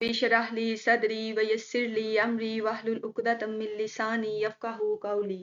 बिशरह ली सदरी वयस्सिर ली अमरी वहलुल उक़दतम मिन लिसानी यफ़क़हू क़ौली।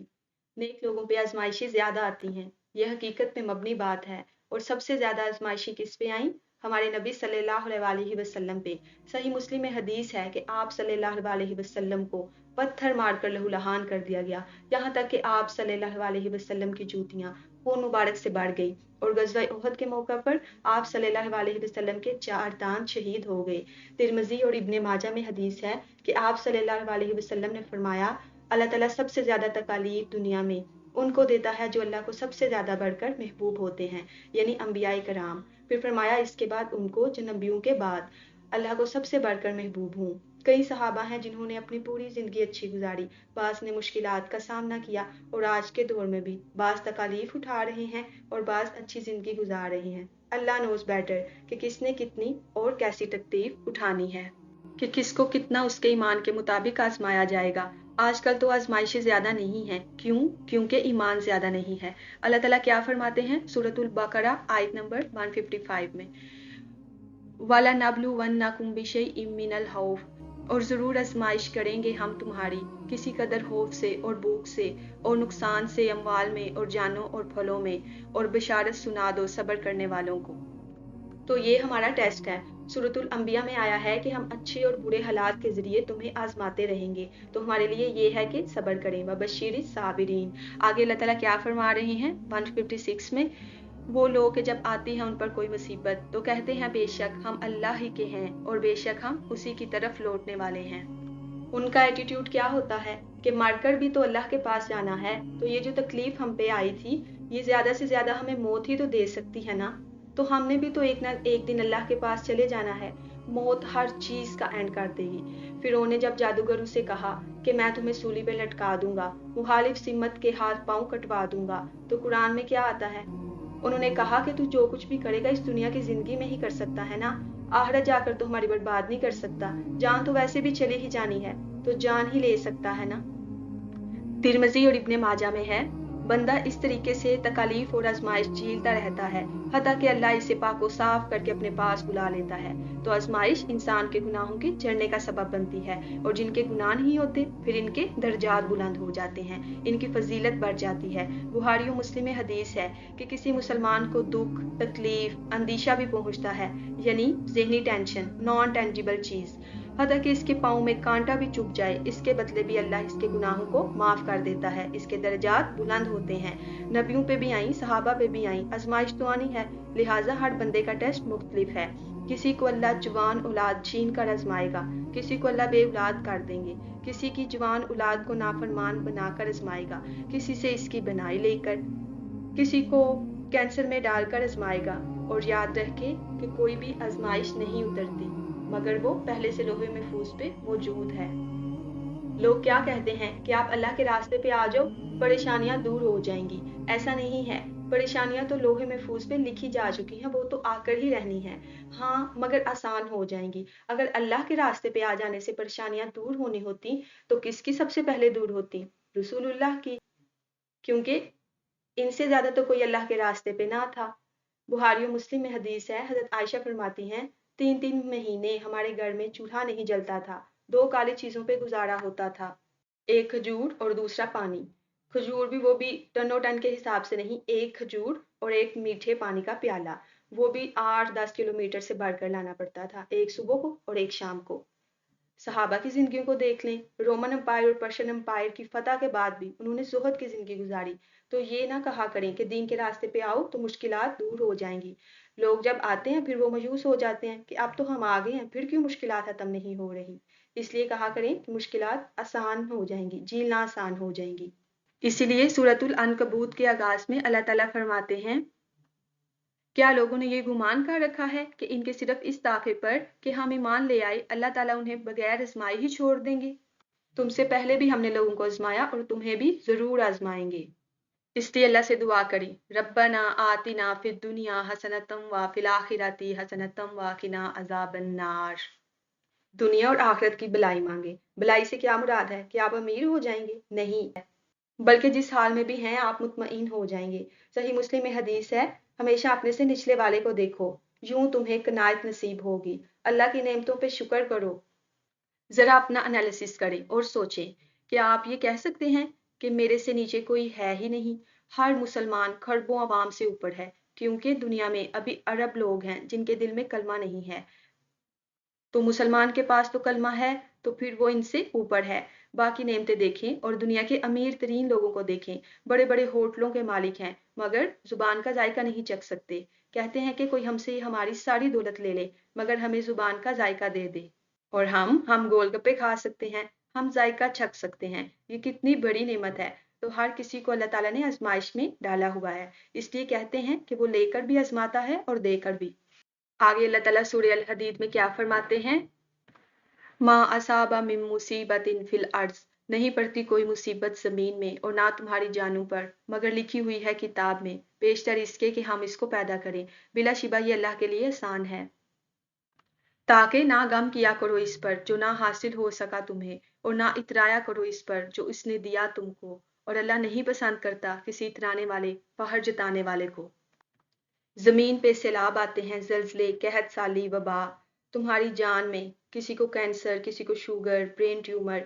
नेक लोगों पे आजमाइशें ज्यादा आती हैं, यह हकीकत पे मबनी बात है। और सबसे ज्यादा आजमाइशें किस पे आईं? हमारे नबी सल्लल्लाहु अलैहि वसल्लम पे। सही मुस्लिम में हदीस है कि आप सल्लल्लाहु अलैहि वसल्लम को पत्थर मारकर लहूलुहान कर दिया गया, यहाँ तक कि आप सल्लल्लाहु अलैहि वसल्लम की जूतियां खून मुबारक से बढ़ गई। और गज़वा उहद के मौका पर आप सल्लल्लाहु अलैहि वसल्लम के 4 दांत शहीद हो गए। तिरमिज़ी और इब्ने माजा में हदीस है कि आप सल्लल्लाहु अलैहि वसल्लम ने फरमाया, अल्लाह ताला सबसे ज़्यादा तकालीफ दुनिया में उनको देता है जो अल्लाह को सबसे ज़्यादा बढ़कर महबूब होते हैं, यानी अंबियाए कराम। फिर फरमाया, इसके बाद उनको जो नबियों के बाद अल्लाह को सबसे बढ़कर महबूब हूँ। कई सहाबा हैं जिन्होंने अपनी पूरी ज़िंदगी अच्छी गुजारी, बाज़ ने मुश्किलात का सामना किया और आज के दौर में भी बाज़ तकालीफ उठा रहे हैं और बाज़ अच्छी ज़िंदगी गुजार रहे हैं। अल्लाह नोज़ बेटर कि किसने कितनी और कैसी तकलीफ उठानी है, कि किसको कितना उसके ईमान के मुताबिक आजमाया जाएगा। आजकल तो आजमाइशें ज़्यादा नहीं हैं। क्यों? क्योंकि ईमान ज़्यादा नहीं है। अल्लाह ताला क्या फरमाते हैं सूरतुल बकरा आयत नंबर 155 में, वाला नबलू वन नकुम बिशैइन मिनल खौफ, और ज़रूर आजमाइश करेंगे हम तुम्हारी किसी कदर खौफ से और भूख से और नुकसान से अमवाल में और जानों और फलों में, और बिशारत सुना दो सब्र करने वालों को। तो ये हमारा टेस्ट है। सूरतुल अंबिया में आया है कि हम अच्छे और बुरे हालात के जरिए तुम्हें आजमाते रहेंगे, तो हमारे लिए ये है कि सब्र करें। व बशीर साबिरीन। आगे अल्लाह ताला क्या फरमा रहे हैं 156 में, वो लोग कि जब आती है उन पर कोई मुसीबत तो कहते हैं बेशक हम अल्लाह ही के हैं और बेशक हम उसी की तरफ लौटने वाले हैं। उनका एटीट्यूड क्या होता है कि मरकर भी तो अल्लाह के पास जाना है, तो ये जो तकलीफ हम पे आई थी, ये ज्यादा से ज्यादा हमें मौत ही तो दे सकती है ना। तो हमने भी तो एक ना एक दिन अल्लाह के पास चले जाना है। मौत हर चीज का एंड कर देगी। फिरौन ने जब जादूगरों से कहा कि मैं तुम्हें सूली पे लटका दूंगा, मुखालिफ सिमत के हाथ पांव कटवा दूंगा, तो कुरान में क्या आता है? उन्होंने कहा कि तू जो कुछ भी करेगा इस दुनिया की जिंदगी में ही कर सकता है ना, आखिरत जाकर तो हमारी बर्बाद नहीं कर सकता। जान तो वैसे भी चली ही जानी है, तो जान ही ले सकता है ना। तिरमिज़ी और इब्ने माजा में है, बंदा इस तरीके से तकालीफ और आजमाइश झेलता रहता है हत्ता कि अल्लाह इसे पाको साफ करके अपने पास बुला लेता है। तो आजमाइश इंसान के गुनाहों के चढ़ने का सबब बनती है, और जिनके गुनाह नहीं होते फिर इनके दर्जात बुलंद हो जाते हैं, इनकी फजीलत बढ़ जाती है। बुहारी और मुस्लिम में हदीस है कि किसी मुसलमान को दुख, तकलीफ, अंदेशा भी पहुंचता है, यानी जहनी टेंशन, नॉन टेंजिबल चीज, हत्ता कि इसके पाँव में कांटा भी चुभ जाए, इसके बदले भी अल्लाह इसके गुनाहों को माफ कर देता है, इसके दर्जात बुलंद होते हैं। नबियों पे भी आई, सहाबा पे भी आई, आजमाइश तो आनी है, लिहाजा हर बंदे का टेस्ट मुख्तलिफ है। किसी को अल्लाह जवान औलाद छीन कर आजमाएगा, किसी को अल्लाह बे औलाद कर देंगे, किसी की जवान औलाद को नाफरमान बनाकर आजमाएगा, किसी से इसकी बनाई लेकर, किसी को कैंसर में डालकर आजमाएगा। और याद रखे कि कोई भी आजमाइश नहीं उतरती मगर वो पहले से लोहे महफूज पे मौजूद है। लोग क्या कहते हैं कि आप अल्लाह के रास्ते पे आ जाओ, परेशानियां दूर हो जाएंगी। ऐसा नहीं है, परेशानियां तो लोहे महफूज पे लिखी जा चुकी हैं, वो तो आकर ही रहनी है। हाँ, मगर आसान हो जाएंगी। अगर अल्लाह के रास्ते पे आ जाने से परेशानियां दूर होनी होती तो किसकी सबसे पहले दूर होती? रसूलुल्लाह की, क्योंकि इनसे ज्यादा तो कोई अल्लाह के रास्ते पे ना था। बुहारी और मुस्लिम में हदीस है, हजरत आयशा फरमाती हैं, 3 3 महीने हमारे घर में चूल्हा नहीं जलता था, 2 काली चीजों पे गुजारा होता था, एक खजूर और दूसरा पानी। खजूर भी वो भी टनों टन के हिसाब से नहीं, एक खजूर और एक मीठे पानी का प्याला, वो भी 8 10 किलोमीटर से भरकर लाना पड़ता था, एक सुबह को और एक शाम को। सहाबा की जिंदगी को देख लें, रोमन एम्पायर और पर्शियन एम्पायर की फतह के बाद भी उन्होंने जुहद की जिंदगी गुजारी। तो ये ना कहा करें कि दीन के रास्ते पे आओ तो मुश्किलात दूर हो जाएंगी। लोग जब आते हैं फिर वो मायूस हो जाते हैं कि अब तो हम आ गए हैं, फिर क्यों मुश्किलात खत्म नहीं हो रही। इसलिए कहा करें कि मुश्किलात आसान हो जाएंगी, झीलना आसान हो जाएंगी। इसीलिए सूरतुल अनकबूत के आगाज में अल्लाह ताला फरमाते हैं, क्या लोगों ने ये गुमान कर रखा है कि इनके सिर्फ इस दावे पर कि हम ईमान ले आए अल्लाह ताला उन्हें बगैर आजमाए ही छोड़ देंगे? तुमसे पहले भी हमने लोगों को आजमाया और तुम्हें भी जरूर आजमाएंगे। इसलिए अल्लाह से दुआ करी, रब्बना आतिना फिद दुनिया हसनतम व फिल आखिरती हसनतम व किना अजाबन नार। दुनिया और आखिरत की भलाई मांगे। भलाई से क्या मुराद है कि आप अमीर हो जाएंगे? नहीं, बल्कि जिस हाल में भी हैं आप मुतमईन हो जाएंगे। सही मुस्लिम में हदीस है, हमेशा अपने से निचले वाले को देखो, यूं तुम्हें कनायत नसीब होगी। अल्लाह की नेमतों पे शुक्र करो, ذرا اپنا انالیسس کریں اور سوچیں، کیا آپ یہ کہہ سکتے ہیں کہ میرے سے نیچے کوئی ہے ہی نہیں؟ ہر مسلمان کھربوں عوام سے اوپر ہے، کیونکہ دنیا میں ابھی ارب لوگ ہیں جن کے دل میں کلمہ نہیں ہے۔ تو مسلمان کے پاس تو کلمہ ہے، تو پھر وہ ان سے اوپر ہے۔ باقی نعمتیں دیکھیں اور دنیا کے امیر ترین لوگوں کو دیکھیں، بڑے بڑے ہوٹلوں کے مالک ہیں مگر زبان کا ذائقہ نہیں چکھ سکتے۔ کہتے ہیں کہ کوئی ہم سے ہماری ساری دولت لے لے مگر ہمیں زبان کا ذائقہ دے دے، اور ہم گول گپے کھا سکتے ہیں، ہم ذائقہ چکھ سکتے ہیں۔ یہ کتنی بڑی نعمت ہے! تو ہر کسی کو اللہ تعالیٰ نے آزمائش میں ڈالا ہوا ہے، اس لیے کہتے ہیں کہ وہ لے کر بھی آزماتا ہے اور دے کر بھی۔ آگے اللہ تعالیٰ سورہ الحدید میں کیا فرماتے ہیں؟ ما اصاب من مصیبت فی الارض، نہیں پڑتی کوئی مصیبت زمین میں اور نہ تمہاری جانوں پر، مگر لکھی ہوئی ہے کتاب میں، بیشتر اس کے کہ ہم اس کو پیدا کریں، بلا شبہ یہ اللہ کے لیے آسان ہے۔ تاکہ نہ غم کیا کرو اس پر جو نہ حاصل ہو سکا تمہیں، اور نہ اترایا کرو اس پر جو اس نے دیا تم کو، اور اللہ نہیں پسند کرتا کسی اترانے والے فخر جتانے والے کو۔ زمین پہ سیلاب آتے ہیں، زلزلے، قحط سالی، وبا، تمہاری جان میں کسی کو کینسر، کسی کو شوگر، برین ٹیومر،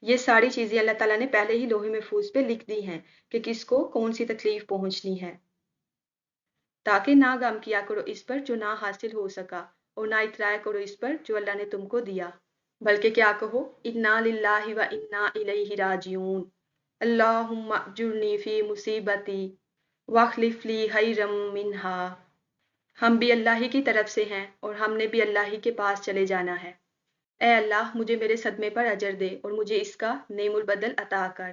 یہ ساری چیزیں اللہ تعالیٰ نے پہلے ہی لوح محفوظ پہ لکھ دی ہیں کہ کس کو کون سی تکلیف پہنچنی ہے۔ تاکہ نہ غم کیا کرو اس پر جو نہ حاصل ہو سکا، اور نہ اترایا کرو اس پر جو اللہ نے تم کو دیا، بلکہ کیا کہو، انا للہ و انا الیہ راجعون، اللہم اجرنی فی مصیبتی واخلف لی خیرا منہا، ہم بھی اللہ ہی کی طرف سے ہیں اور ہم نے بھی اللہ ہی کے پاس چلے جانا ہے۔ اے اللہ مجھے میرے صدمے پر اجر دے اور مجھے اس کا نعیم البدل عطا کر۔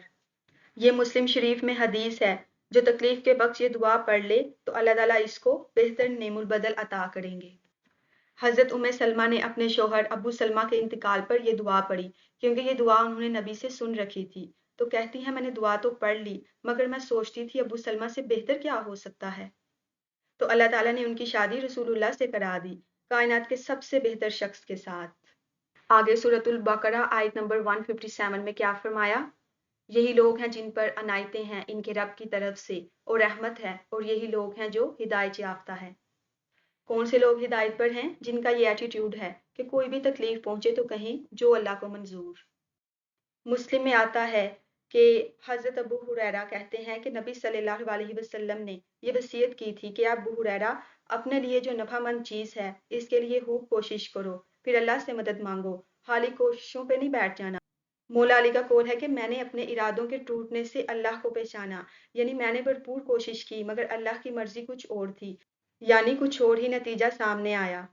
یہ مسلم شریف میں حدیث ہے، جو تکلیف کے وقت یہ دعا پڑھ لے تو اللہ تعالیٰ اس کو بہتر نعیم البدل عطا کریں گے۔ حضرت ام سلمہ نے اپنے شوہر ابو سلمہ کے انتقال پر یہ دعا پڑھی، کیونکہ یہ دعا انہوں نے نبی سے سن رکھی تھی۔ تو کہتی ہیں میں نے دعا تو پڑھ لی مگر میں سوچتی تھی ابو سلمہ سے بہتر کیا ہو سکتا ہے۔ تو اللہ تعالیٰ نے ان کی شادی رسول اللہ سے کرا دی، کائنات کے سب سے بہتر شخص کے ساتھ۔ آگے سورۃ البقرہ آیت نمبر 157 میں کیا فرمایا؟ یہی لوگ ہیں جن پر عنایتیں ہیں ان کے رب کی طرف سے اور رحمت ہے، اور یہی لوگ ہیں جو ہدایت یافتہ ہیں۔ کون سے لوگ ہدایت پر ہیں؟ جن کا یہ ایٹیٹیوڈ ہے کہ کوئی بھی تکلیف پہنچے تو کہیں جو اللہ کو منظور۔ مسلم میں آتا ہے کہ حضرت ابو ہریرہ کہتے ہیں کہ نبی صلی اللہ علیہ وسلم نے یہ وصیت کی تھی کہ ابو ہریرہ اپنے لیے جو نفع مند چیز ہے اس کے لیے خوب کوشش کرو، پھر اللہ سے مدد مانگو، خالی کوششوں پہ نہیں بیٹھ جانا۔ مولا علی کا قول ہے کہ میں نے اپنے ارادوں کے ٹوٹنے سے اللہ کو پہچانا، یعنی میں نے بھرپور کوشش کی مگر اللہ کی مرضی کچھ اور تھی، یعنی کچھ اور ہی نتیجہ سامنے آیا۔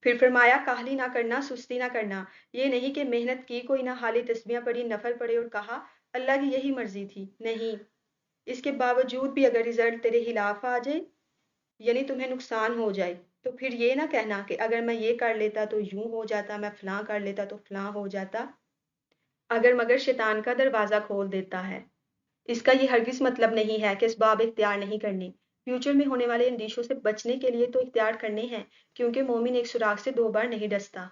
پھر فرمایا کاہلی نہ کرنا، سستی نہ کرنا، یہ نہیں کہ محنت کی کوئی نہ حالی تسبیحاں پڑھی، نفل پڑھے اور کہا اللہ کی یہی مرضی تھی، نہیں، اس کے باوجود بھی اگر رزلٹ تیرے خلاف آ جائے، یعنی تمہیں نقصان ہو جائے، تو پھر یہ نہ کہنا کہ اگر میں یہ کر لیتا تو یوں ہو جاتا، میں فلاں کر لیتا تو فلاں ہو جاتا، اگر مگر شیطان کا دروازہ کھول دیتا ہے۔ اس کا یہ ہرگز مطلب نہیں ہے کہ اسباب اختیار نہیں کرنے، فیوچر میں ہونے والے اندیشوں سے بچنے کے لیے تو اختیار کرنے ہیں، کیونکہ مومن ایک سوراخ سے دو بار نہیں ڈستا،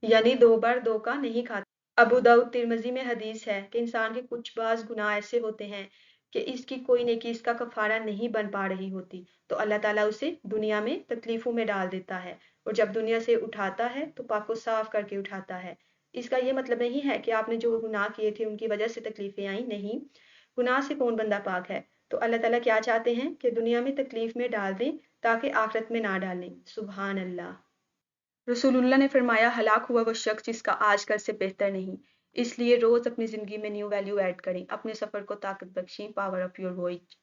یعنی دو بار دھوکہ نہیں کھاتا۔ ابو داؤد ترمذی میں حدیث ہے کہ انسان کے کچھ بعض گناہ ایسے ہوتے ہیں کہ اس کی کوئی نیکی اس کا کفارہ نہیں بن پا رہی ہوتی، تو اللہ تعالیٰ اسے دنیا میں تکلیفوں میں ڈال دیتا ہے، اور جب دنیا سے اٹھاتا ہے تو پاک و صاف کر کے اٹھاتا ہے۔ اس کا یہ مطلب نہیں ہے کہ آپ نے جو گناہ کیے تھے ان کی وجہ سے تکلیفیں آئیں، نہیں، گناہ سے کون بندہ پاک ہے؟ تو اللہ تعالیٰ کیا چاہتے ہیں کہ دنیا میں تکلیف میں ڈال دیں تاکہ آخرت میں نہ ڈالیں۔ سبحان اللہ۔ رسول اللہ نے فرمایا ہلاک ہوا وہ شخص جس کا آج کل سے بہتر نہیں، اس لیے روز اپنی زندگی میں نیو ویلیو ایڈ کریں، اپنے سفر کو طاقت بخشیں، پاور آف یور وائس۔